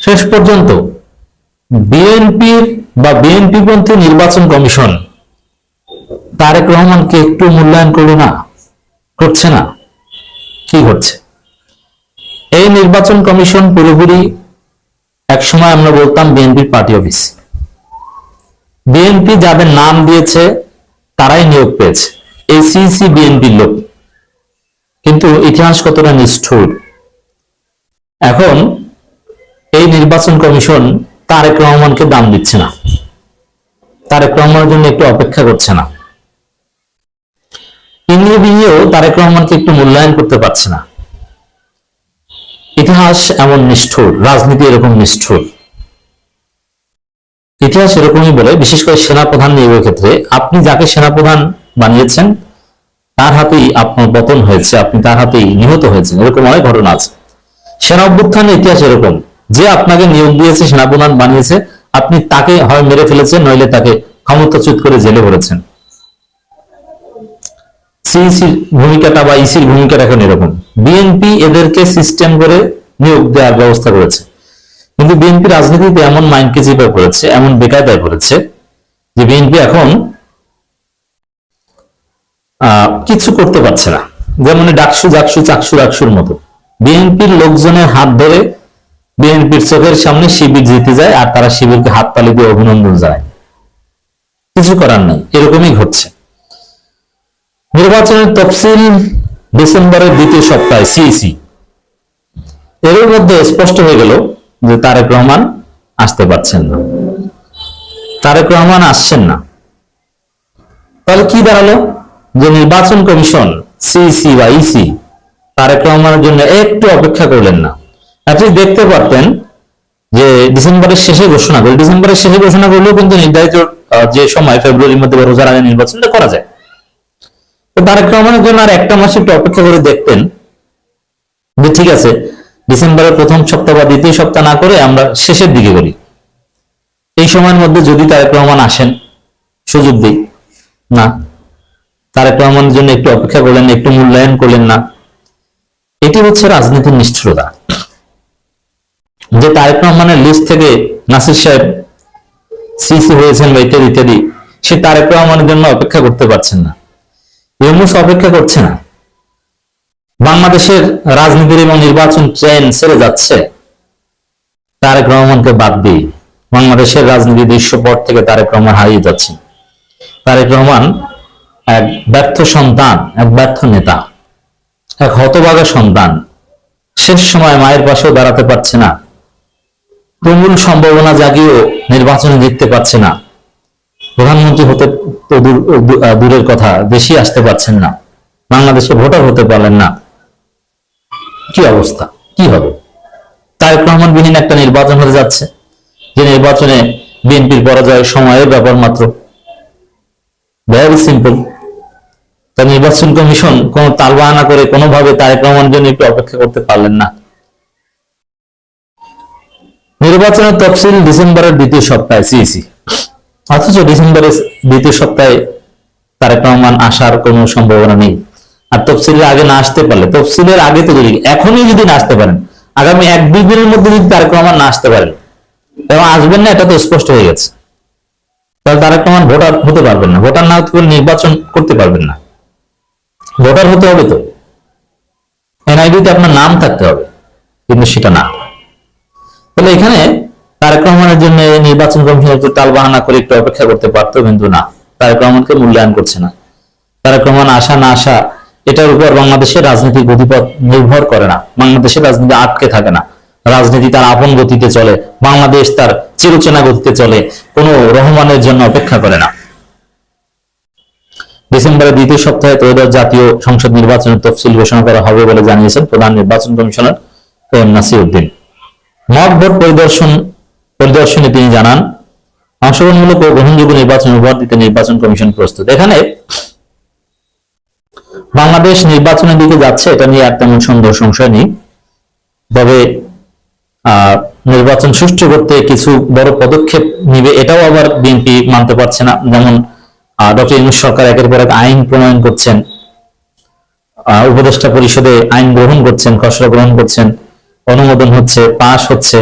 শেষ পর্যন্ত বিএনপির বা বিএনপিপন্থী নির্বাচন কমিশন তারেক রহমানকে একটু মূল্যায়ন করছে না। কি ঘটছে? এই নির্বাচন কমিশন পুরোপুরি একসময় আমরা বলতাম বিএনপির পার্টি অফিস। বিএনপি যাদের নাম দিয়েছে তারাই নিয়োগ পেয়েছে, এসিসি বিএনপির লোক। কিন্তু ইতিহাস কতটা নিষ্ঠুর! এখন এই নির্বাচন কমিশন তারেক রহমানকে দাম দিচ্ছে না, তারেক রহমানের জন্য একটু অপেক্ষা করছে না, ইনিয়েও তারেক রহমানকে একটু মূল্যায়ন করতে পারছে না। ইতিহাস এমন নিষ্ঠুর, রাজনীতি এরকম নিষ্ঠুর। ইতিহাস এরকমই বলে, বিশেষ করে সেনাপ্রধান নিয়োগের ক্ষেত্রে আপনি যাকে সেনাপ্রধান বানিয়েছেন তার হাতেই আপনার পতন হয়েছে, আপনি তার হাতেই নিহত হয়েছেন। এরকম অনেক ঘটনা আছে। সেনা অভ্যুত্থানের ইতিহাস এরকম, যে আপনাকে নিয়োগ দিয়েছে, সেনাপ্রধান বানিয়েছে, আপনি তাকে হয় মেরে ফেলেছেন, নইলে তাকে ক্ষমতাচ্যুত করে জেলে ভরেছেন। সিইসির ভূমিকাটা বা ইসির ভূমিকাটা এখন এরকম। বিএনপি এদেরকে সিস্টেম করে নিয়োগ দেওয়ার ব্যবস্থা করেছে, কিন্তু বিএনপি রাজনীতিতে এমন মাইন্ডকে চিপে পড়েছে, এমন বেকায়দায় পড়েছে যে বিএনপি এখন কিছু করতে পারছে না। যেমন ডাকসু জাকসু চাকসু রাকসুর মতো বিএনপির লোকজনের হাত ধরে বিএনপির চোখের সামনে শিবির জিতে যায়, আর তারা শিবিরকে হাত তালি দিয়ে অভিনন্দন জানায়। কিছু করার নাই, এরকমই ঘটছে। নির্বাচনের তফসিল ডিসেম্বরের দ্বিতীয় সপ্তাহে সিইসি, এর মধ্যে স্পষ্ট হয়ে গেল যে তারেক রহমান আসতে পারছেন না, তারেক রহমান আসছেন না। তাহলে কি দাঁড়ালো? যে নির্বাচন কমিশন সিইসি বা ইসি তারেক রহমানের জন্য একটু অপেক্ষা করলেন না। আপনি দেখতে পারতেন যে ডিসেম্বরের শেষে ঘোষণা করলে, ডিসেম্বরের শেষে ঘোষণা করলেও কিন্তু নির্ধারিত যে সময় ফেব্রুয়ারির মধ্যে বা রোজার আগে নির্বাচনটা করা যায়। তো তারেক রহমানের জন্য আর একটা মাস একটু অপেক্ষা করে দেখতেন যে ঠিক আছে, ডিসেম্বরের প্রথম সপ্তাহ বা দ্বিতীয় সপ্তাহ না করে আমরা শেষের দিকে করি। এই সময়ের মধ্যে যদি তারেক রহমান আসেন, সুযোগ দিই। না, তারেক রহমানের জন্য একটু অপেক্ষা করলেন, একটু মূল্যায়ন করলেন না। এটি হচ্ছে রাজনীতির নিষ্ঠুরতা। যে তারেক রহমানের লিস্ট থেকে নাসির সাহেব সিসি হয়েছেন বা ইত্যাদি ইত্যাদি, সে তারেক রহমানের জন্য অপেক্ষা করতে পারছেন না, ইউনূস অপেক্ষা করছে না। বাংলাদেশের রাজনীতির এবং নির্বাচন ট্রেন ছেড়ে যাচ্ছে তারেক রহমানকে বাদ দিয়ে। বাংলাদেশের রাজনীতির দৃশ্যপট থেকে তারেক রহমান হারিয়ে যাচ্ছেন। তারেক রহমান এক ব্যর্থ সন্তান, এক ব্যর্থ নেতা, এক হতভাগা সন্তান। শেষ সময় মায়ের পাশেও দাঁড়াতে পারছে না, তুমুল সম্ভাবনা জাগিয়েও নির্বাচনে জিততে পারছে না, প্রধানমন্ত্রী হতে তো দূরের কথা, দেশে আসতে পারছেন না, বাংলাদেশে ভোটার হতে পারলেন না। কি অবস্থা, কি হবে? তারেক রহমান বিহীন একটা নির্বাচন হতে যাচ্ছে, যে নির্বাচনে বিএনপির পরাজয় সময়ের ব্যাপার মাত্র। Very simple. তা নির্বাচন কমিশন কোন তালবাহানা করে কোনোভাবে তারেক রহমানের জন্য একটু অপেক্ষা করতে পারলেন না। নির্বাচনের তফসিল ডিসেম্বরের দ্বিতীয় সপ্তাহে সিইসি, অথচ ডিসেম্বরের দ্বিতীয় সপ্তাহে তারেক রহমান আসার কোনো সম্ভাবনা নেই। আর তফসিলের আগে না আসতে পারলে, তফসিলের আগে তো যদি এখনই যদি না আসতে পারেন, আগামী 1-2 দিনের মধ্যে যদি তারেক রহমান না আসতে পারেন এবং আসবেন না, এটা তো স্পষ্ট হয়ে গেছে। তাহলে তারেক রহমান ভোটার হতে পারবেন না, ভোটার না হতে পারলে নির্বাচন করতে পারবেন না। ভোটার হতে হবে তো, এনআইডিতে আপনার নাম থাকতে হবে, কিন্তু সেটা না। তাহলে এখানে তারেক রহমানের জন্য নির্বাচন কমিশন একটু টালবাহানা করে একটু অপেক্ষা করতে পারতো, কিন্তু না, তারেক রহমানকে মূল্যায়ন করছে না। তারেক রহমান আসা না আসা এটার উপর বাংলাদেশের রাজনীতির গতিপথ নির্ভর করে না। বাংলাদেশের রাজনীতি আটকে থাকে না, রাজনীতি তার আপন গতিতে চলে, বাংলাদেশ তার চিরচেনা গতিতে চলে, কোনো রহমানের জন্য অপেক্ষা করে না। ডিসেম্বরের দ্বিতীয় সপ্তাহে ত্রয়োদশ জাতীয় সংসদ নির্বাচনের তফসিল ঘোষণা করা হবে বলে জানিয়েছেন প্রধান নির্বাচন commissioner M Nasiruddin. Mock vote পরিদর্শনে তিনি জানান, অংশগ্রহণমূলক ও গ্রহণযোগ্য নির্বাচন উপহার দিতে নির্বাচন কমিশন প্রস্তুত। এখানে বাংলাদেশ নির্বাচনের দিকে যাচ্ছে, এটা নিয়ে আর তেমন সন্দেহ সংশয় নেই। তবে নির্বাচন সুষ্ঠু করতে কিছু বড় পদক্ষেপ নিবে, এটাও আবার বিএনপি মানতে পারছে না। যেমন ডক্টর ইউনূস সরকার একের পর এক আইন প্রণয়ন করছেন, উপদেষ্টা পরিষদে আইন গ্রহণ করছেন, খসড়া গ্রহণ করছেন, অনুমোদন হচ্ছে, পাশ হচ্ছে,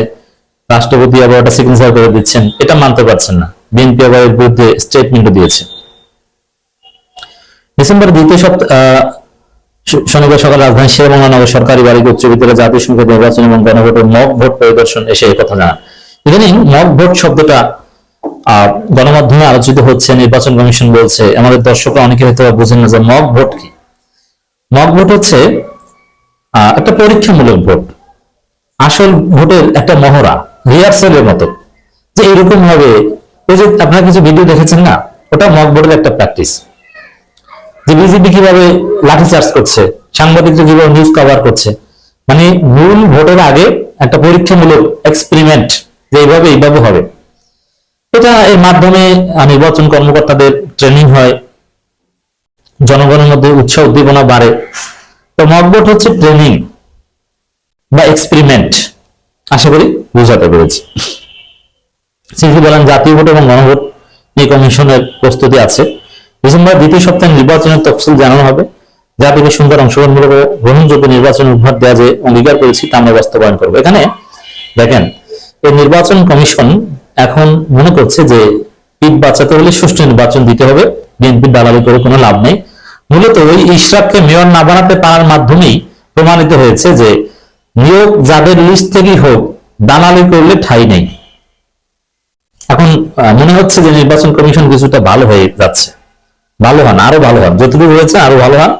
রাষ্ট্রপতি আবার ওটা সিগনেচার করে দিচ্ছেন, এটা মানতে পারছেন না। বিএনপি আবার এর বিরুদ্ধে স্টেটমেন্টও দিয়েছে। ডিসেম্বর দ্বিতীয় সপ্তাহ শনিবার সকাল রাজধানী শেরেবাংলা নগর সরকারি বালিকা উচ্চ বিদ্যালয় জাতীয় সংসদ নির্বাচন এবং গণভোটের মক ভোট পরিদর্শন এসে এই কথা জানান। ইদানিং মক ভোট শব্দটা গণমাধ্যমে আলোচিত হচ্ছে, নির্বাচন কমিশন বলছে। আমাদের দর্শকরা অনেকে হয়তো বুঝেন না যে মক ভোট কি। মক ভোট হচ্ছে একটা পরীক্ষামূলক ভোট, আসল ভোটের একটা মহড়া, রিহার্সালের মতো, যে এইরকম হবে। ওই যে আপনারা কিছু ভিডিও দেখেছেন না, ওটা মক ভোটের একটা প্র্যাকটিস। যে বিজেপি কিভাবে লাঠিচার্জ করছে, সাংবাদিকরা কিভাবে নিউজ কভার করছে, মানে মূল ভোটের আগে একটা পরীক্ষামূলক এক্সপেরিমেন্ট, যে এইভাবে হবে। এটা এর মাধ্যমে নির্বাচন কর্মকর্তাদের ট্রেনিং হয়, জনগণের মধ্যে উৎসাহ উদ্দীপনা বাড়ে। তো মক ভোট হচ্ছে ট্রেনিং বা এক্সপেরিমেন্ট, আশা করি বুঝাতে পেরেছি। সিসি বলেন, জাতীয় ভোট এবং গণভোট নিয়ে কমিশনের প্রস্তুতি আছে। ডিসেম্বর দ্বিতীয় সপ্তাহে নির্বাচনের তফসিল জানানো হবে। জাতিকে সুন্দর, অংশগ্রহণমূলক ও গ্রহণযোগ্য নির্বাচন উপহার দেওয়া যে অঙ্গীকার করেছি তা আমরা বাস্তবায়ন করবো। এখানে দেখেন, এই নির্বাচন কমিশন এখন মনে করছে যে পিঠ বাঁচাতে হলে সুষ্ঠু নির্বাচন দিতে হবে, বিএনপির দালালি করে কোনো লাভ নেই। মূলত ওই ইশরাককে মেয়র না বানাতে পারার মাধ্যমেই প্রমাণিত হয়েছে যে নিয়োগ যাদের লিস্ট থেকেই হোক, দালালি করলে ঠাঁই নেই। এখন মনে হচ্ছে যে নির্বাচন কমিশন কিছুটা ভালো হয়ে যাচ্ছে। ভালো হন, আরো ভালো হন, যতটুকু হয়েছে আরো ভালো হন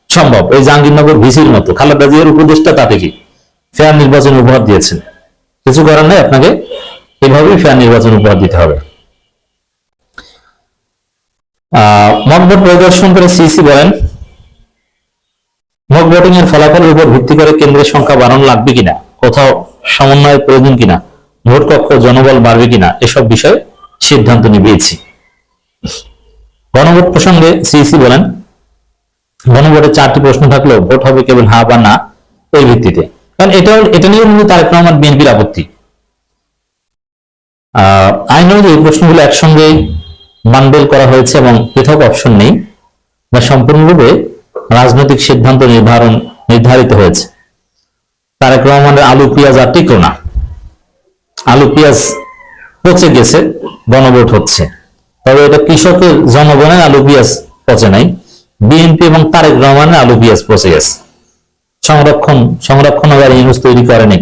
সম্ভব। ওই জাহাঙ্গীরনগর ভিসির মতো খালেদা জিয়ার উপদেষ্টা তাতে কি ফেয়ার নির্বাচন উপহার দিয়েছেন। কিছু করার নাই, আপনাকে এভাবেই ফেয়ার নির্বাচন উপহার দিতে হবে। মক ভোট পরিদর্শন করে সিইসি বলেন, মক ভোটিং এর ফলাফলের উপর ভিত্তি করে কেন্দ্রের সংখ্যা বাড়ানো লাগবে কিনা, কোথাও সমন্বয়ের প্রয়োজন কিনা, ভোট কক্ষ জনবল বাড়বে কিনা, এসব বিষয়ে সিদ্ধান্ত নিয়েছি। গণভোট প্রসঙ্গে সিইসি বলেন, গণভোটে 4টি প্রশ্ন থাকলেও ভোট হবে কেবল হ্যাঁ বা না এই ভিত্তিতে। কারণ এটা নিয়ে কিন্তু তারেক রহমান বিএনপির আপত্তি। আইন অনুযায়ী প্রশ্নগুলো একসঙ্গে বান্ডেল করা হয়েছে এবং পৃথক অপশন নেই, বা সম্পূর্ণরূপে রাজনৈতিক সিদ্ধান্ত নির্ধারিত হয়েছে। তারেক রহমানের আলু পেঁয়াজ আর টিকলো না, আলু পেঁয়াজ পচে গেছে, গণভোট হচ্ছে। তবে এটা কৃষকের, জনগণের আলু পেঁয়াজ পচে নাই, বিএনপি এবং তারেক রহমানের আলু পেঁয়াজ পচে গেছে। সংরক্ষণ ইউজ তৈরি করেনি,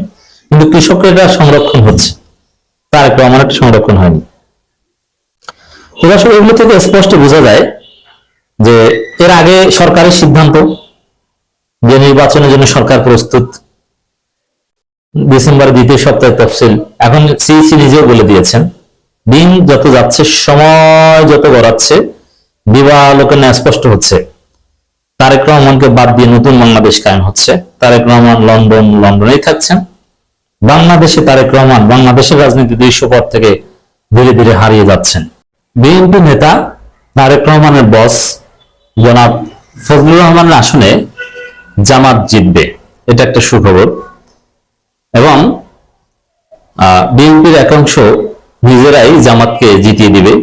কিন্তু কৃষকের সংরক্ষণ হচ্ছে, তারেক রহমানের সংরক্ষণ হয়নি। এগুলো থেকে স্পষ্ট বোঝা যায় যে এর আগে সরকারের সিদ্ধান্ত যে নির্বাচনের জন্য সরকার প্রস্তুত, ডিসেম্বরের দ্বিতীয় সপ্তাহে তফসিল। এখন সিইসি নিজেও বলে দিয়েছেন, দিন যত যাচ্ছে, সময় যত গড়াচ্ছে, দিবালোকে স্পষ্ট হচ্ছে তারেক রহমানকে বাদ দিয়ে নতুন বাংলাদেশ কায়েম হচ্ছে। তারেক রহমান লন্ডনেই থাকছেন, বাংলাদেশে তারেক রহমান বাংলাদেশের রাজনীতি দৃশ্যপট থেকে ধীরে ধীরে হারিয়ে যাচ্ছেন। বিএনপি নেতা তারেক রহমানের বস জনাব ফজলুর রহমানের আসনে জামাত জিতবে, এটা একটা সুখবর। এবং বিএনপির একাংশ নিজেরাই জামাতকে জিতিয়ে দিবে,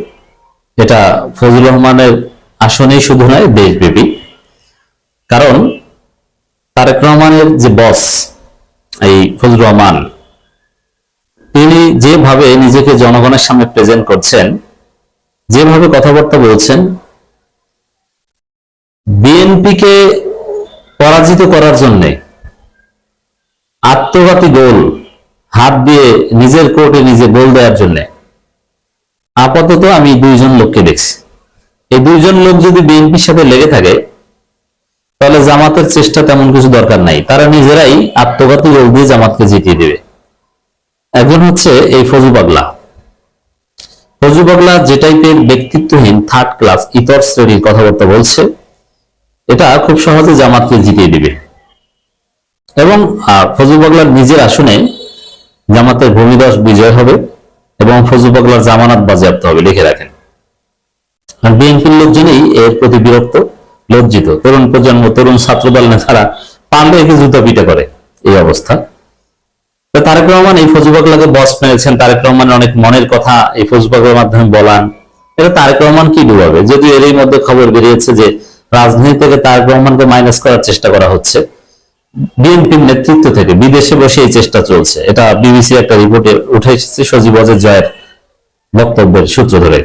এটা ফজলুর রহমানের আসনেই শুধু নয়, দেশব্যাপী। কারণ তারেক রহমানের যে বস এই ফজলুর রহমান, তিনি যেভাবে নিজেকে জনগণের সামনে প্রেজেন্ট করছেন, যেভাবে কথাবার্তা বলছেন, বিএনপিকে পরাজিত করার জন্য আত্মঘাতী গোল হাত দিয়ে নিজের কোর্টে নিজে গোল দেওয়ার জন্য আপাতত আমি 2 জন লোককে দেখছি। এই 2 জন লোক যদি বিএনপির সাথে লেগে থাকে, তাহলে জামাতের চেষ্টা তেমন কিছু দরকার নাই, তারা নিজেরাই আত্মঘাতী গোল দিয়ে জামাতকে জিতিয়ে দেবে। একজন হচ্ছে এই ফজু পাগলা। ফজু পাগলা যে টাইপের ব্যক্তিত্বহীন, থার্ড ক্লাস, ইতর শ্রেণীর কথাবার্তা বলছে, এটা খুব সহজে জামাতকে জিতিয়ে দিবে। এবং ফজু পাগলার নিজের আসনে জামাতের ভূমিধস বিজয় হবে এবং ফজু পাগলার জামানত বাজেয়াপ্ত হবে, লিখে রাখেন। আর বিএনপির লোকজনই এর প্রতি বিরক্ত, লজ্জিত। তরুণ প্রজন্ম, তরুণ ছাত্রদল নেতারা পারলে একে জুতা পিটা করে, এই অবস্থা। তারেক রহমান এই ফজু পাগলাকে বস পেয়েছেন, তারেক রহমানের অনেক মনের কথা এই ফজু পাগলার মাধ্যমে বলান, এটা তারেক রহমান কি ডুবাবে। যদিও এরই মধ্যে খবর বেরিয়েছে যে রাজনীতি থেকে তারেক রহমানকে মাইনাস করার চেষ্টা করা হচ্ছে, বিএনপির নেতৃত্ব থেকে বিদেশে বসে এই চেষ্টা চলছে। এটা বিবিসি একটা রিপোর্টে উঠে এসেছে সজীব ওয়াজেদ জয়ের বক্তব্যের সূত্র ধরে।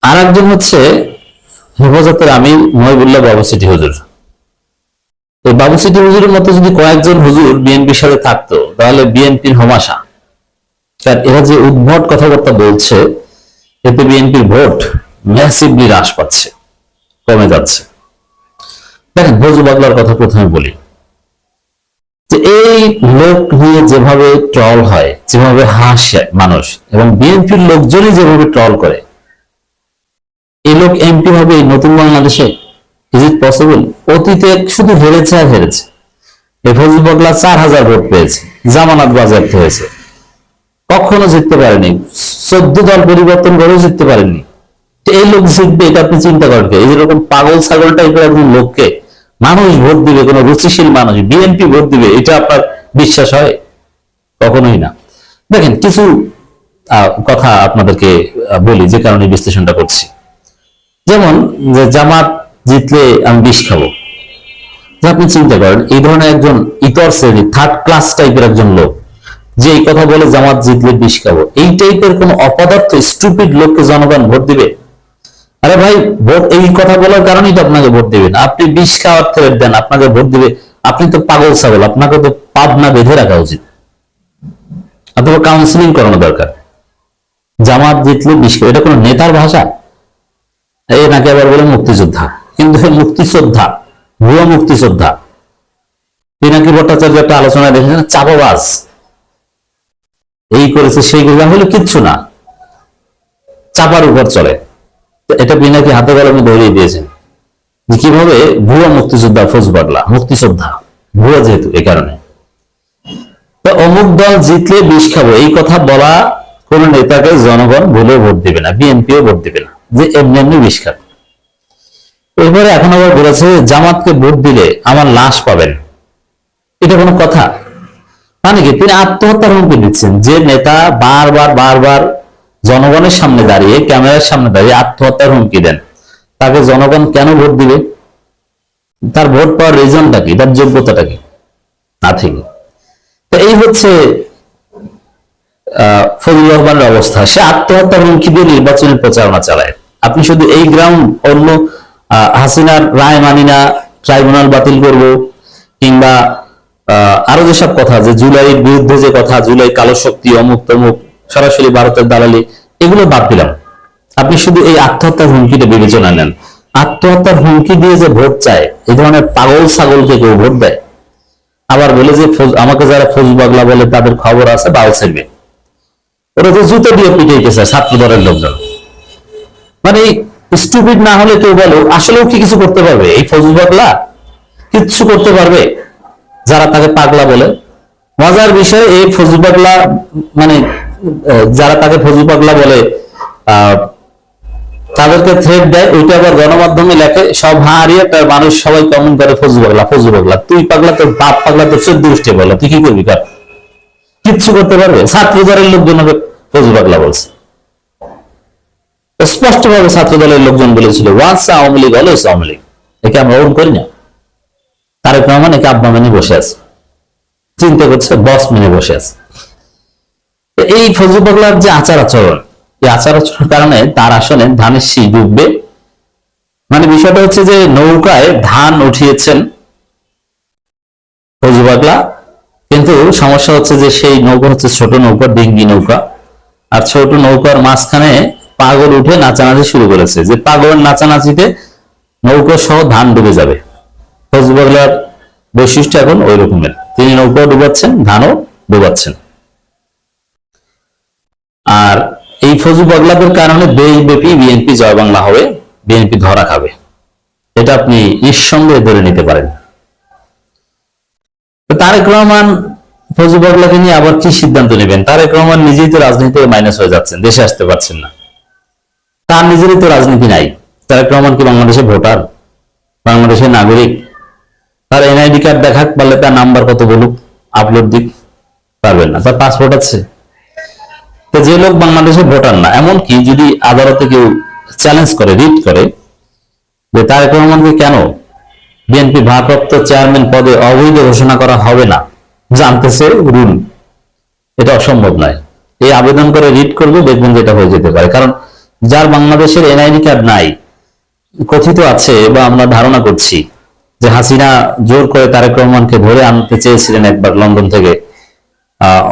আর একজন হচ্ছে হেফাজতের আমির মহিবুল্লাহ বাবুসিটি হুজুর। এই বাবুসিটি হুজুরের মতো যদি কয়েকজন হুজুর বিএনপির সাথে থাকতো তাহলে বিএনপির হমাশা। কারণ এরা যে উদ্ভট কথাবার্তা বলছে এতে বিএনপির ভোট ম্যাসিভলি হ্রাস পাচ্ছে, কমে যাচ্ছে। দেখেন ফজলু বাংলার কথা প্রথমে বলি, যে এই লোক নিয়ে যেভাবে ট্রল হয়, যেভাবে হাসে মানুষ, এবং বিএনপির লোকজনই যেভাবে ট্রল করে, এই লোক এমপি হবে এই নতুন বাংলাদেশে? Is it possible? অতীতে শুধু হেরেছে আর হেরেছে। এই ফজলু বাংলা 4000 ভোট পেয়েছে, জামানত বাজেয়াপ্ত হয়েছে, কখনো জিততে পারেনি, 14 দল পরিবর্তন করেও জিততে পারেনি। এই লোক জিতবে এটা আপনি চিন্তা করেন? এই যেরকম পাগল ছাগল টাইপের একজন লোককে মানুষ ভোট দিবে, কোন রুচিশীল মানুষ বিএনপি ভোট দিবে, এটা আপনার বিশ্বাস হয়? কখনোই না। দেখেন কিছু কথা আপনাদেরকে বলি যে কারণে বিশ্লেষণটা করছি। যেমন যে জামাত জিতলে আমি বিষ খাবো, আপনি চিন্তা করেন এই ধরনের একজন ইতর শ্রেণী, থার্ড ক্লাস টাইপের একজন লোক যে এই কথা বলে জামাত জিতলে বিষ খাবো, এই টাইপের কোন অপদার্থ স্টুপিড লোককে জনগণ ভোট দিবে? আরে ভাই, ভোট এই কথা বলার কারণেই তো আপনাকে ভোট দিবেন। আপনি বিষ খাওয়ার থ্রেট দেন, আপনাকে ভোট দিবে? আপনি তো পাগল ছাগল, আপনাকে তো পাবনা বেঁধে রাখা উচিত, অথবা কাউন্সিলিং করানো দরকার। জামাত জিতলে বিষ খাবো, এটা কোনো নেতার ভাষা? এই নাকি আবার বলে মুক্তিযোদ্ধা, কিন্তু মুক্তিযোদ্ধা, ভুয়া মুক্তিযোদ্ধা। পিনাকি ভট্টাচার্য একটা আলোচনায় দেখেছেন, চাপাবাজ, এই করেছে সেই করেছে, হলে কিচ্ছু না, চাপার উপর চলে। এটা পিনাকি হাতে কলমে ধরিয়ে দিয়েছেন যে কিভাবে ভুয়া মুক্তিযোদ্ধা ফজলু বাংলা, মুক্তিযোদ্ধা ভুয়া যেহেতু, এই কারণে। তো অমুক দল জিতলে বিষ খাবো, এই কথা বলা কোন নেতাকে জনগণ ভুলে ভোট দিবে না, বিএনপিও ভোট দিবে না, যে এমনি এমনি বিষ খাবে। এরপরে এখন আবার বলেছে জামাতকে ভোট দিলে আমার লাশ পাবেন, এটা কোনো কথা? মানে কি তিনি আত্মহত্যার হুমকি দিচ্ছেন? যে নেতা বারবার বারবার জনগণের সামনে দাঁড়িয়ে, ক্যামেরার সামনে দাঁড়িয়ে আত্মহত্যার হুমকি দেন, তাকে জনগণ কেন ভোট দিবে? তার ভোট পাওয়ার রিজনটা কি, তার যোগ্যতাটা কি? নাথিং। তো এই হচ্ছে ফজলুর রহমানের অবস্থা। সে আত্মহত্যার হুমকি দিয়ে নির্বাচনের প্রচারণা চালায়। আপনি শুধু এই গ্রাউন্ড, অন্য হাসিনার রায় মানি না, ট্রাইব্যুনাল বাতিল করব, কিংবা আরো যেসব কথা, যে জুলাইয়ের বিরুদ্ধে যে কথা, জুলাই কালো শক্তি, অমুক তমুক, সরাসরি ভারতের দালালি, এগুলো বাদ দিলাম। আপনি শুধু এই আত্মহত্যার হুমকিটা বিবেচনা নেন। আত্মহত্যার হুমকি দিয়ে যে ভোট চায়, এই ধরনের পাগল ছাগলকে কেউ ভোট দেয়? আবার বলে যে আমাকে যারা ফজলু বাংলা বলে তাদের খবর আছে, বাল ছেড়বে, ওরা তো জুতো দিয়ে পিটাইতেছে ছাত্র দলের লোকজন। মানে স্টুপিড না হলে কেউ বলো আসলেও কি কিছু করতে পারবে এই ফজলু বাংলা? কিচ্ছু করতে পারবে যারা তাকে পাগলা বলে? মজার বিষয়, এই ফজলু পাগলা, মানে যারা তাকে ফজলু পাগলা বলে তাদেরকে থ্রেট দেয়, ওইটা আবার গণমাধ্যমে লেখে, সব হারিয়ে তার মানুষ সবাই কমেন্ট করে ফজলু পাগলা, ফজলু পাগলা। তুই পাগলা, তোর বাপ পাগলা, তোর 14 গোষ্ঠী পাগলা, তুই কি করবি? কার কিচ্ছু করতে পারবে? ছাত্র দলের লোকজন ফজলু পাগলা বলছে, স্পষ্ট ভাবে ছাত্র দলের লোকজন বলেছিল ওয়ান্স আওয়ামী লীগ অলওয়েজ আওয়ামী লীগ। একে আমরা ওন করি না? তারেক রহমান একে আব্বা মেনে বসে আছে, চিন্তা করছে, বস মেনে বসে আছে। এই ফজলু পাগলার যে আচার আচরণ, এই আচার আচরণের কারণে তার আসলে ধানের শীষ ডুববে। মানে বিষয়টা হচ্ছে যে নৌকায় ধান উঠিয়েছেন ফজলু পাগলা, কিন্তু সমস্যা হচ্ছে যে সেই নৌকা হচ্ছে ছোট নৌকা, ডিঙ্গি নৌকা, আর ছোট নৌকার মাঝখানে পাগল উঠে নাচানাচি শুরু করেছে, যে পাগলের নাচানাচিতে নৌকা সহ ধান ডুবে যাবে। ফজলু পাগলার বৈশিষ্ট্য এখন ওই রকমের, তিনি নৌকাও ডুবাচ্ছেন, ধানও ডুবাচ্ছেন। আর এই ফজলু পাগলাদের কারণে দেশব্যাপী বিএনপি জয় বাংলা হবে, বিএনপি ধরা খাবে, এটা আপনি নিঃসন্দেহে ধরে নিতে পারেন। তারেক রহমান ফজলু পাগলাকে নিয়ে আবার কি সিদ্ধান্ত নেবেন? তারেক রহমান নিজেই তো রাজনীতি থেকে মাইনাস হয়ে যাচ্ছেন, দেশে আসতে পারছেন না, তার নিজেরই তো রাজনীতি নাই। তারেক রহমান কি বাংলাদেশের ভোটার, বাংলাদেশের নাগরিক? তার এনআইডি কার্ড দেখাক, পারলে তার নাম্বার কত বলুক, আপলোড দিক, পারবেন না। তার পাসপোর্ট আছে? তো যে লোক বাংলাদেশের ভোটার না, এমনকি যদি আদালতে কেউ চ্যালেঞ্জ করে, রিট করে যে তারেক রহমানকে কেন বিএনপি ভারপ্রাপ্ত চেয়ারম্যান পদে অবৈধ ঘোষণা করা হবে না, জানতেছে রুল। এটা অসম্ভব নয়। এই আবেদন করে রিট করবে, দেখবেন যে এটা হয়ে যেতে পারে। কারণ যার বাংলাদেশের এনআইডি কার্ড নাই, কথিত আছে বা আমরা ধারণা করছি যে হাসিনা জোর করে তারেক রহমানকে ধরে আনতে চেয়েছিলেন একবার লন্ডন থেকে,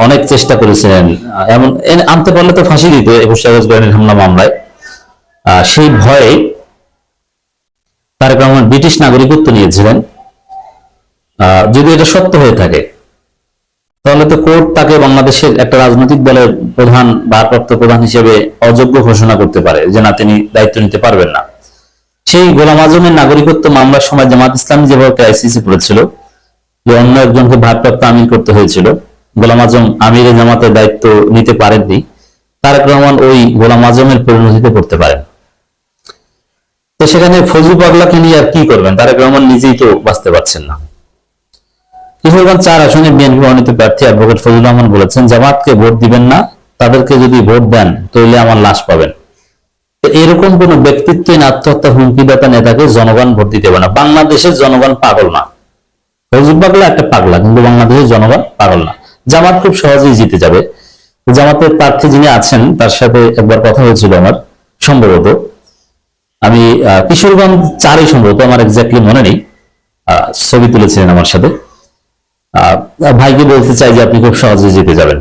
অনেক চেষ্টা করেছিলেন, এমন আনতে পারলে তো ফাঁসি দিত 21 আগস্ট গ্রেনেড হামলা মামলায়। সেই ভয়ে তারেক রহমান ব্রিটিশ নাগরিকত্ব নিয়েছিলেন। যদি এটা সত্য হয়ে থাকে তাহলে তো কোর্ট তাকে বাংলাদেশের একটা রাজনৈতিক দলের প্রধান, ভারপ্রাপ্ত প্রধান হিসেবে অযোগ্য ঘোষণা করতে পারে, যে না, তিনি দায়িত্ব নিতে পারবেন না। সেই গোলাম আজমের নাগরিকত্ব মামলার সময় জামাত ইসলামী যেভাবে ক্রাইসিসে পড়েছিল, যে অন্য একজনকে ভারপ্রাপ্ত আমির করতে হয়েছিল, গোলাম আজম আমিরে জামাতের দায়িত্ব নিতে পারেননি, তারেক রহমান ওই গোলাম আজমের পরিণতিতে পড়তে পারেন। তো সেখানে ফজলু পাগলাকে নিয়ে আর কি করবেন? তারেক রহমান নিজেই তো বাঁচতে পারছেন না। কিশোরগঞ্জ 4 আসনে বিএনপি মনোনীত প্রার্থী অ্যাডভোকেট ফজলুর রহমান বলেছেন, জামাতকে ভোট দিবেন না, তাদেরকে যদি ভোট দেন তাহলে আমার লাশ পাবেন। এরকম কোন ব্যক্তিত্বহীন আত্মহত্যা হুমকিদাতা নেতাকে জনগণ ভোট দিতে পারে না। বাংলাদেশের জনগণ পাগল না। ফজলু পাগলা একটা পাগলা, কিন্তু বাংলাদেশের জনগণ পাগল না। জামাত খুব সহজেই জিতে যাবে। জামাতের প্রার্থী যিনি আছেন তার সাথে একবার কথা হয়েছিল আমার, সম্ভবত আমি কিশোরগঞ্জ 4 সম্ভবত, আমার এক্স্যাক্টলি মনে নেই, ছবি তুলেছিলেন আমার সাথে। ভাইকে বলতে চাই যে আপনি খুব সহজে জিতে যাবেন,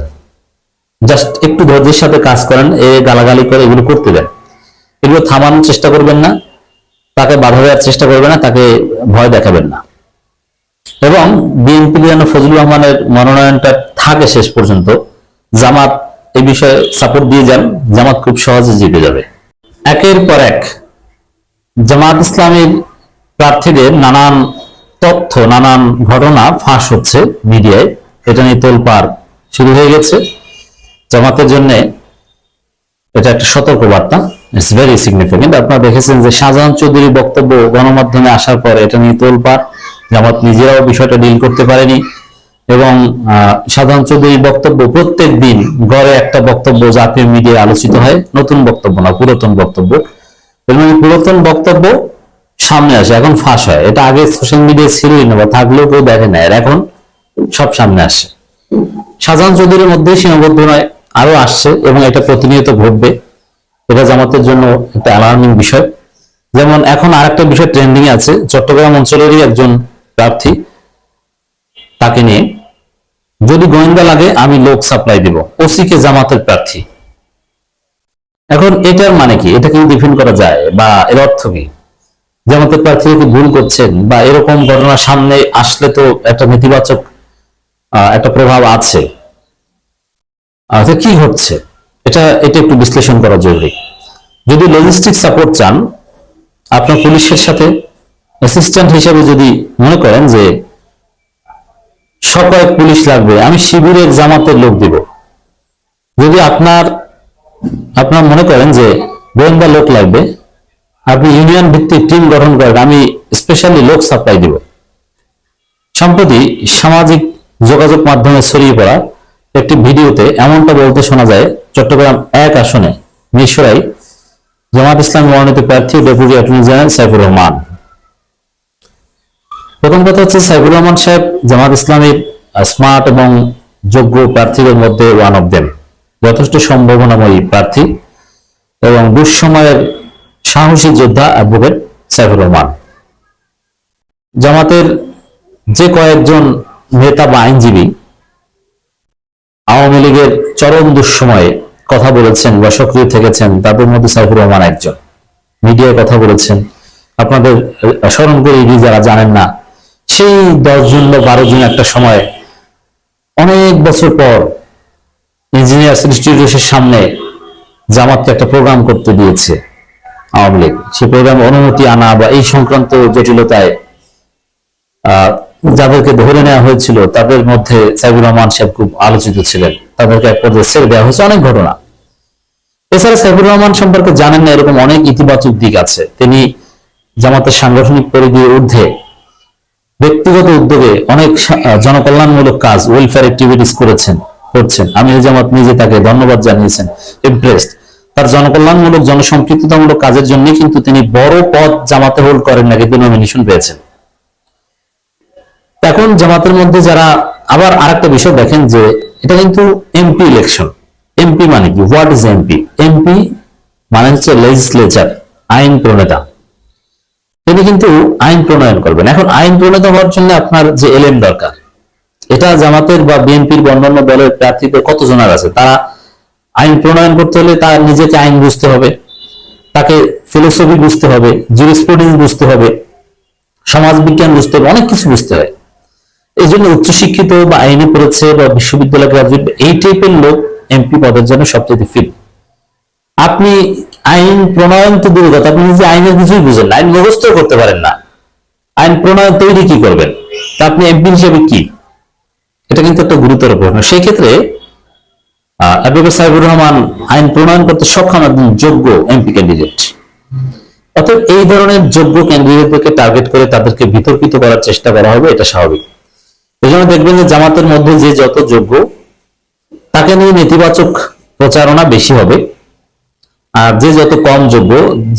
জাস্ট একটু ধৈর্যের সাথে কাজ করেন, গালাগালি করে এগুলো করতে দেন, এগুলো থামানোর চেষ্টা করবেন না, তাকে বাধা দেওয়ার চেষ্টা করবেন না, তাকে ভয় দেখাবেন না। এবং বিএনপি যেন ফজলুর রহমানের মনোনয়নটা থাকে শেষ পর্যন্ত, জামাত এই বিষয়ে সাপোর্ট দিয়ে যান, জামাত খুব সহজে জিতে যাবে। একের পর এক জামাত ইসলামের প্রার্থীদের নানান তথ্য, নানান ঘটনা ফাঁস হচ্ছে মিডিয়ায়। এটা নিয়ে তোলপাড় শুরু হয়ে গেছে। জামাতের জন্য এটা একটা সতর্ক বার্তা, ইটস ভেরি সিগনিফিকেন্ট। আপনারা দেখেছেন যে শাহজাহান চৌধুরীর বক্তব্য গণমাধ্যমে আসার পর এটা নিয়ে তোলপাড়, জামাত নিজেরাও বিষয়টা ডিল করতে পারেনি। এবং শাহজাহান চৌধুরীর বক্তব্য প্রত্যেক দিন গড়ে একটা বক্তব্য জাতীয় মিডিয়ায় আলোচিত হয়, নতুন বক্তব্য না, পুরাতন বক্তব্য। এবং এই পুরাতন বক্তব্য সামনে আসে, এখন ফাঁস হয়। এটা আগে সোশ্যাল মিডিয়ায় ছিলই না, বা থাকলেও কেউ দেখে না, আর এখন সব সামনে আসে। শাহজাহান চৌধুরীর মধ্যে সীমাবদ্ধ নয়, আরো আসছে, এবং এটা প্রতিনিয়ত ঘটবে। এটা জামাতের জন্য একটা অ্যালার্মিং বিষয়। যেমন এখন আরেকটা বিষয় ট্রেন্ডিং আছে, চট্টগ্রাম অঞ্চলেরই একজন প্রার্থী, তাকে নিয়ে যদি গোয়েন্দা লাগে আমি লোক সাপ্লাই দিব, ওসি কে জামাতের প্রার্থী। এখন এটার মানে কি? এটা কি ডিফেন্ড করা যায়, বা এর অর্থ কি? জামাতের প্রার্থী কি ভুল করছেন, বা এরকম ঘটনা সামনে আসলে তো একটা নেতিবাচক একটা প্রভাব আছে। কি ঘটছে এটা একটু বিশ্লেষণ করা জরুরি। যদি লজিস্টিক সাপোর্ট চান, আপনার পুলিশের সাথে অ্যাসিস্ট্যান্ট হিসেবে যদি মনে করেন যে কয়েক পুলিশ লাগবে, আমি শিবিরের জামাতের লোক দিব। যদি আপনার মনে করেন যে গোয়েন্দা লোক লাগবে, আপনি ইউনিয়ন ভিত্তিক টিম গঠন করেন, আমি স্পেশালি লোক সাপ্লাই দিব। সম্প্রতি সামাজিক যোগাযোগ মাধ্যমে ছড়িয়ে পড়া একটি ভিডিওতে এমনটা বলতে শোনা যায় চট্টগ্রাম 1 আসনে মিরসরাই জামাত ইসলামী মনোনীত প্রার্থী deputy attorney general Saifur Rahman. প্রথম কথা হচ্ছে, সাইফুর রহমান সাহেব জামাত ইসলামীর স্মার্ট এবং যোগ্য প্রার্থীদের মধ্যে ওয়ান অফ দেম। যথেষ্ট সম্ভাবনাময়ী প্রার্থী এবং দুঃসময়ের সাহসী যোদ্ধা অ্যাডভোকেট সাইফুর রহমান। জামাতের যে কয়েকজন নেতা বা আইনজীবী আওয়ামী লীগের চরম দুঃসময়ে কথা বলেছেন বা সক্রিয় থেকেছেন, তাদের মধ্যে সাইফুর রহমান একজন। মিডিয়ায় কথা বলেছেন, আপনাদের স্মরণ করি যারা জানেন না, সেই 10 জন বা 12 জন একটা সময় অনেক বছর পর ইঞ্জিনিয়ার্স ইনস্টিটিউটের সামনে জামাতকে একটা প্রোগ্রাম করতে দিয়েছে আওয়ামী লীগ। সেই প্রোগ্রামে অনুমতি আনা বা এই সংক্রান্ত জটিলতায় যাদেরকে ধরে নেওয়া হয়েছিল তাদের মধ্যে সাইফুর রহমান সাহেব খুব আলোচিত ছিলেন। তাদেরকে এক পর্যায়ে ছেড়ে দেওয়া হয়েছে, অনেক ঘটনা। এছাড়া সাইফুর রহমান সম্পর্কে জানেন না এরকম অনেক ইতিবাচক দিক আছে। তিনি জামাতের সাংগঠনিক পরিধির ঊর্ধ্বে ব্যক্তিগত উদ্যোগে অনেক জনকল্যাণমূলক কাজ, ওয়েলফেয়ার অ্যাক্টিভিটিস করছেন। আমির জামাত নিজে তাকে ধন্যবাদ জানিয়েছেন, ইমপ্রেসড। তার জনকল্যাণমূলক জনসম্পৃক্ততামূলক কাজের জন্য কিন্তু তিনি বড় পদ জামাতে হোল্ড করেন না, কিন্তু নমিনেশন পেয়েছেন। এখন জামাতের মধ্যে যারা, আবার আরেকটা বিষয় দেখেন যে এটা কিন্তু এমপি ইলেকশন। এমপি মানে কি? What is MP? এমপি মানে হচ্ছে লেজিসলেচার, আইন প্রণেতা। তিনি কিন্তু আইন প্রণয়ন করবেন। এখন আইন প্রণেতা হওয়ার জন্য আপনার যে এলএম দরকার, এটা জামাতের বা বিএনপির বা অন্যান্য দলের প্রার্থীদের কতজনের আছে? তারা আইন প্রণয়ন করতে হলে তার নিজেকে আইন বুঝতে হবে, তাকে ফিলোসফি বুঝতে হবে, জুরিসপ্রুডেন্স বুঝতে হবে, সমাজ বিজ্ঞান বুঝতে হবে, অনেক কিছু বুঝতে হয়। এই জন্য উচ্চশিক্ষিত বা আইনে পড়েছে বা বিশ্ববিদ্যালয় গ্রাজুয়েট এই টাইপের লোক এমপি পদের জন্য সবচেয়ে ফিট। আপনি আইন প্রণয়ন তো দূর কথা, আপনি নিজে আইনের কিছুই বুঝেন না, আইন মুখস্থ করতে পারেন না, আইন প্রণয়ন তৈরি কি করবেন? তা আপনি এমপি হিসেবে কি? এটা কিন্তু একটা গুরুতর প্রশ্ন। সেই ক্ষেত্রে অ্যাডভোকেট সাইবুর রহমান আইন প্রণয়ন করতে সক্ষম একজন যোগ্য এমপি ক্যান্ডিডেট। অর্থাৎ এই ধরনের যোগ্য ক্যান্ডিডেটদেরকে টার্গেট করে তাদেরকে বিতর্কিত করার চেষ্টা করা হবে, এটা স্বাভাবিক। এই জন্য দেখবেন যে জামাতের মধ্যে যে যত যোগ্য, তাকে নিয়ে নেতিবাচক প্রচারণা বেশি হবে, আর যে যত কম যোগ্য,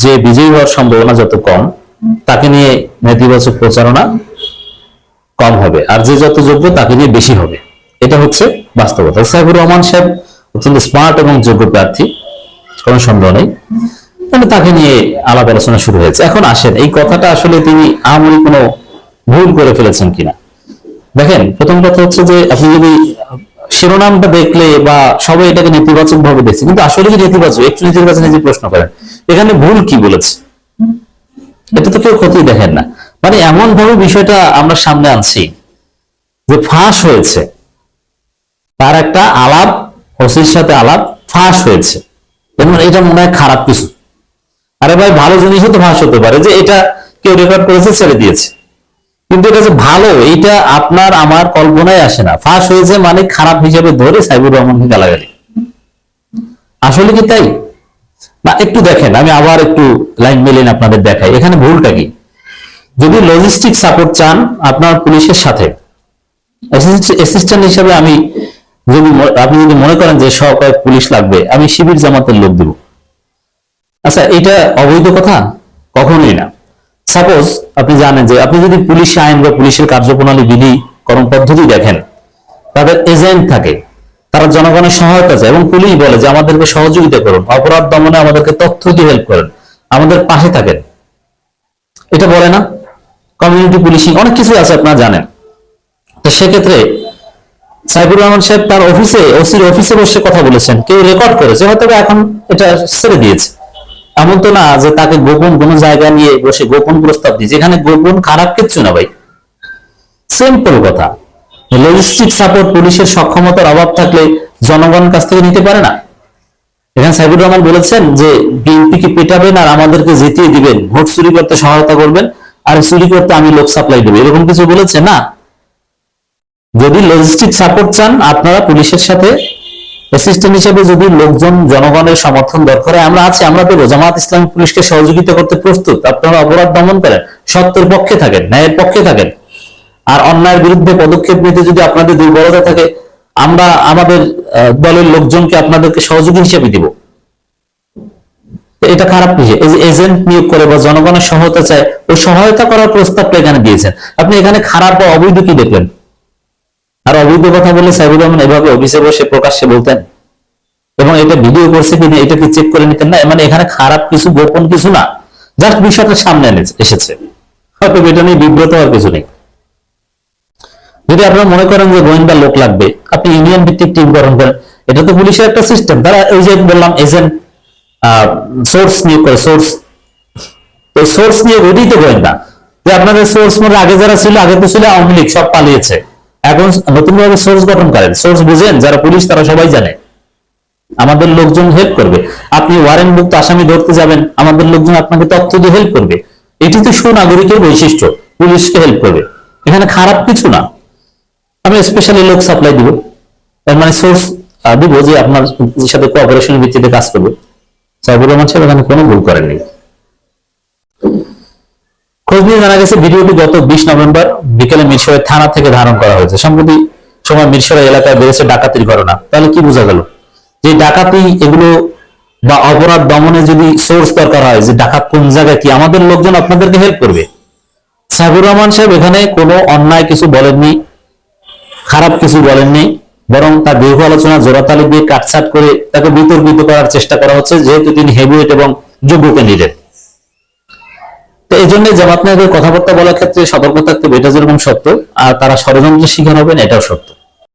যে বিজয়ী হওয়ার সম্ভাবনা যত কম, তাকে নিয়ে নেতিবাচক প্রচারণা কম হবে, আর যে যত যোগ্য তাকে নিয়ে বেশি হবে। এটা হচ্ছে বাস্তবতা। সাইফুর রহমান সাহেব অত্যন্ত স্মার্ট এবং যোগ্য প্রার্থী, কোনো সন্দেহ নেই, কিন্তু তাকে নিয়ে আলাপ আলোচনা শুরু হয়েছে। এখন আসেন, এই কথাটা আসলে তিনি আহামরি কোনো ভুল করে ফেলেছেন কিনা। দেখেন, প্রথম কথা হচ্ছে যে আপনি যদি শিরোনামটা দেখলে বা সবাই এটাকে নেতিবাচক ভাবে দেখছে, কিন্তু আসলে কি নেতিবাচক? একটু নিজের কাছে নিজে প্রশ্ন করেন, এখানে ভুল কি বলেছে? এটা তো কেউ ক্ষতি দেখেন না। মানে এমন ভাবে বিষয়টা আমরা সামনে আনছি যে ফাঁস হয়েছে, তার একটা আলাপ, ওসির সাথে আলাপ ফাঁস হয়েছে, এটা মনে হয় খারাপ কিছু। আরে ভাই, ভালো জিনিসও তো ফাঁস হতে পারে, যে এটা কেউ রেকর্ড করেছে ছেড়ে দিয়েছে, কিন্তু এটা যে ভালো, এইটা আপনার আমার কল্পনায় আসে না। ফাঁস হয়েছে মানে খারাপ হিসেবে ধরে সাইবুর রহমানকে গালাগালি, আসলে কি তাই? না, একটু দেখেন, আমি আবার একটু লাইন মিলিয়ে আপনাদের দেখাই এখানে ভুলটা কি। যদি লজিস্টিক সাপোর্ট চান আপনার পুলিশের সাথে অ্যাসিস্ট্যান্ট হিসেবে, আমি যদি আপনি যদি মনে করেন যে সহকারী পুলিশ লাগবে, আমি শিবির জামাতের লোক দিব। আচ্ছা, এটা অবৈধ কথা? কখনোই না। সাপোজ আপনি জানেন যে আপনি যদি পুলিশ আইন বা পুলিশের কার্যপ্রণালী, বিধি, কর্মপদ্ধতি দেখেন, তাদের এজেন্ট থাকে, তারা জনগণের সহায়তা চায় এবং পুলিশ বলে যে আমাদেরকে সহযোগিতা করুন, অপরাধ দমনে আমাদেরকে তথ্য দিয়ে হেল্প করেন, আমাদের পাশে থাকেন। এটা বলে না? কমিউনিটি পুলিশিং, অনেক কিছু আছে আপনারা জানেন। তো সেক্ষেত্রে সাইফুর রহমান সাহেব তার অফিসে, ওসির অফিসে বসে কথা বলেছেন, কেউ রেকর্ড করেছে, হয়তো এখন এটা ছেড়ে দিয়েছে। এমন তো না যে তাকে গোপন কোন জায়গা নিয়ে বসে গোপন প্রস্তাব দিয়েছে, এখানে গোপন খারাপ কিচ্ছু না ভাই, সিম্পল কথা। লজিস্টিক সাপোর্ট পুলিশের সক্ষমতার অভাব থাকলে জনগণের কাছ থেকে নিতে পারে না। এখানে সাইফুর রহমান বলেছেন যে বিএনপিকে পেটাবেন আর আমাদেরকে জিতিয়ে দিবেন, ভোট চুরি করতে সহায়তা করবেন, আর চুরি করতে আমি লোক সাপ্লাই দেবো, এরকম কিছু বলেছে না। যদি লজিস্টিক সাপোর্ট চান আপনারা পুলিশের সাথে অ্যাসিস্ট্যান্ট হিসেবে, যদি লোকজন জনগণের সমর্থন দরকার হয়, আমরা আছি, আমরা দেবো। জামাত ইসলামী পুলিশকে সহযোগিতা করতে প্রস্তুত। আপনারা অপরাধ দমন করেন, সত্যের পক্ষে থাকেন, ন্যায়ের পক্ষে থাকেন, আর অন্যায়ের বিরুদ্ধে পদক্ষেপ নিতে যদি আপনাদের দুর্বলতা থাকে, আমরা আমাদের দলের লোকজনকে আপনাদেরকে সহযোগী হিসেবে দিব। এটা খারাপ বিষয়। এই যে এজেন্ট নিয়োগ করে বা জনগণের সহায়তা চায়, ওই সহায়তা করার প্রস্তাবটা এখানে দিয়েছেন আপনি। এখানে খারাপ বা অবৈধ কি দেখলেন? আর অবৈধ কথা বলে সাইবুর রহমান এভাবে অফিসে বসে প্রকাশ্যে বলতেন, এবং এটা ভিডিও করছে কিনা এটা কি চেক করে নিতেন না? মানে এখানে খারাপ কিছু, গোপন কিছু না, জাস্ট বিষয়টা সামনে এসেছে, হয়তো এটা নিয়ে বিব্রত হওয়ার কিছু নেই। যদি আপনারা মনে করেন যে গোয়েন্দা লোক লাগবে, আপনি ইউনিয়ন ভিত্তিক টিম গঠন করেন, এটা তো পুলিশের একটা সিস্টেম। তারা ওই যে বললাম এজেন্ট, সোর্স নিয়োগ করে, সোর্স, ওই সোর্স নিয়োগ, ওইটাই তো গোয়েন্দা। যে আপনাদের সোর্স মধ্যে আগে যারা ছিল, আগে তো ছিল আওয়ামী লীগ, সব পালিয়েছে, এখন নতুন ভাবে সোর্স গঠন করেন। সোর্স বুঝেন, যারা পুলিশ তারা সবাই জানে, আমাদের লোকজন হেল্প করবে। আপনি ওয়ারেন্ট মুক্ত আসামি ধরতে যাবেন, আমাদের লোকজন আপনাকে তথ্য দিয়ে হেল্প করবে। এটি তো সুনাগরিকের বৈশিষ্ট্য, পুলিশকে হেল্প করবে, এখানে খারাপ কিছু না। আমি স্পেশালি লোক সাপ্লাই দিব, তার মানে সোর্স দিব যে আপনার সাথে কোঅপারেশনের ভিত্তিতে কাজ করবে। সাইবুর রহমান সাহেব এখানে কোনো ভুল করেননি। খোঁজ নিয়ে জানা গেছে ভিডিওটি গত 20 নভেম্বর বিকেলে মিরসরাই থানা থেকে ধারণ করা হয়েছে। সম্প্রতি সময় মিরসরাই এলাকায় বেড়েছে ডাকাতির ঘটনা। তাহলে কি বোঝা গেল? যে ডাকাতি এগুলো বা অপরাধ দমনে যদি সোর্স দরকার হয়, যে ডাকাত কোন জায়গায় কি, আমাদের লোকজন আপনাদেরকে হেল্প করবে। সাইফুর রহমান সাহেব এখানে কোনো অন্যায় কিছু বলেননি, খারাপ কিছু বলেননি, বরং তার দীর্ঘ আলোচনা জোড়াতালি দিয়ে কাটছাট করে তাকে বিতর্কিত করার চেষ্টা করা হচ্ছে, যেহেতু তিনি হেভিওয়েট এবং যোগ্য ক্যান্ডিডেট। তো এই জন্য জামাত নায়কের কথাবার্তা বলার ক্ষেত্রে সতর্ক থাকতে হবে, এটা যেরকম সত্য, আর তারা ষড়যন্ত্রের শিকার হবেন এটাও সত্য।